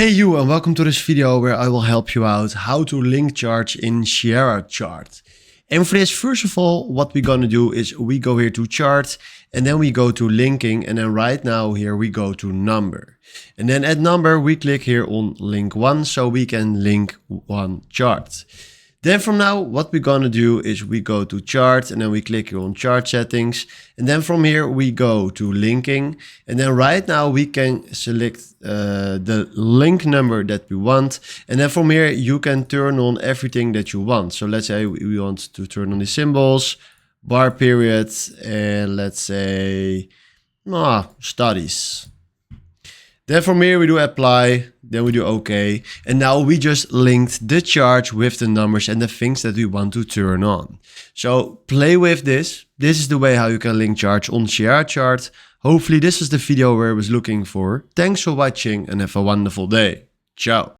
Hey you, and welcome to this video where I will help you out how to link charts in Sierra chart. And for this, first of all, what we're gonna do is we go here to chart and then we go to linking, and then right now here we go to number. And then at number we click here on link one so we can link one chart. Then from now, what we're gonna do is we go to chart and then we click here on chart settings. And then from here we go to linking. And then right now we can select the link number that we want. And then from here you can turn on everything that you want. So let's say we want to turn on the symbols, bar periods, and let's say studies. Then from here we do apply, then we do OK. And now we just linked the chart with the numbers and the things that we want to turn on. So play with this. This is the way how you can link charts on Sierra chart. Hopefully this is the video where I was looking for. Thanks for watching and have a wonderful day. Ciao.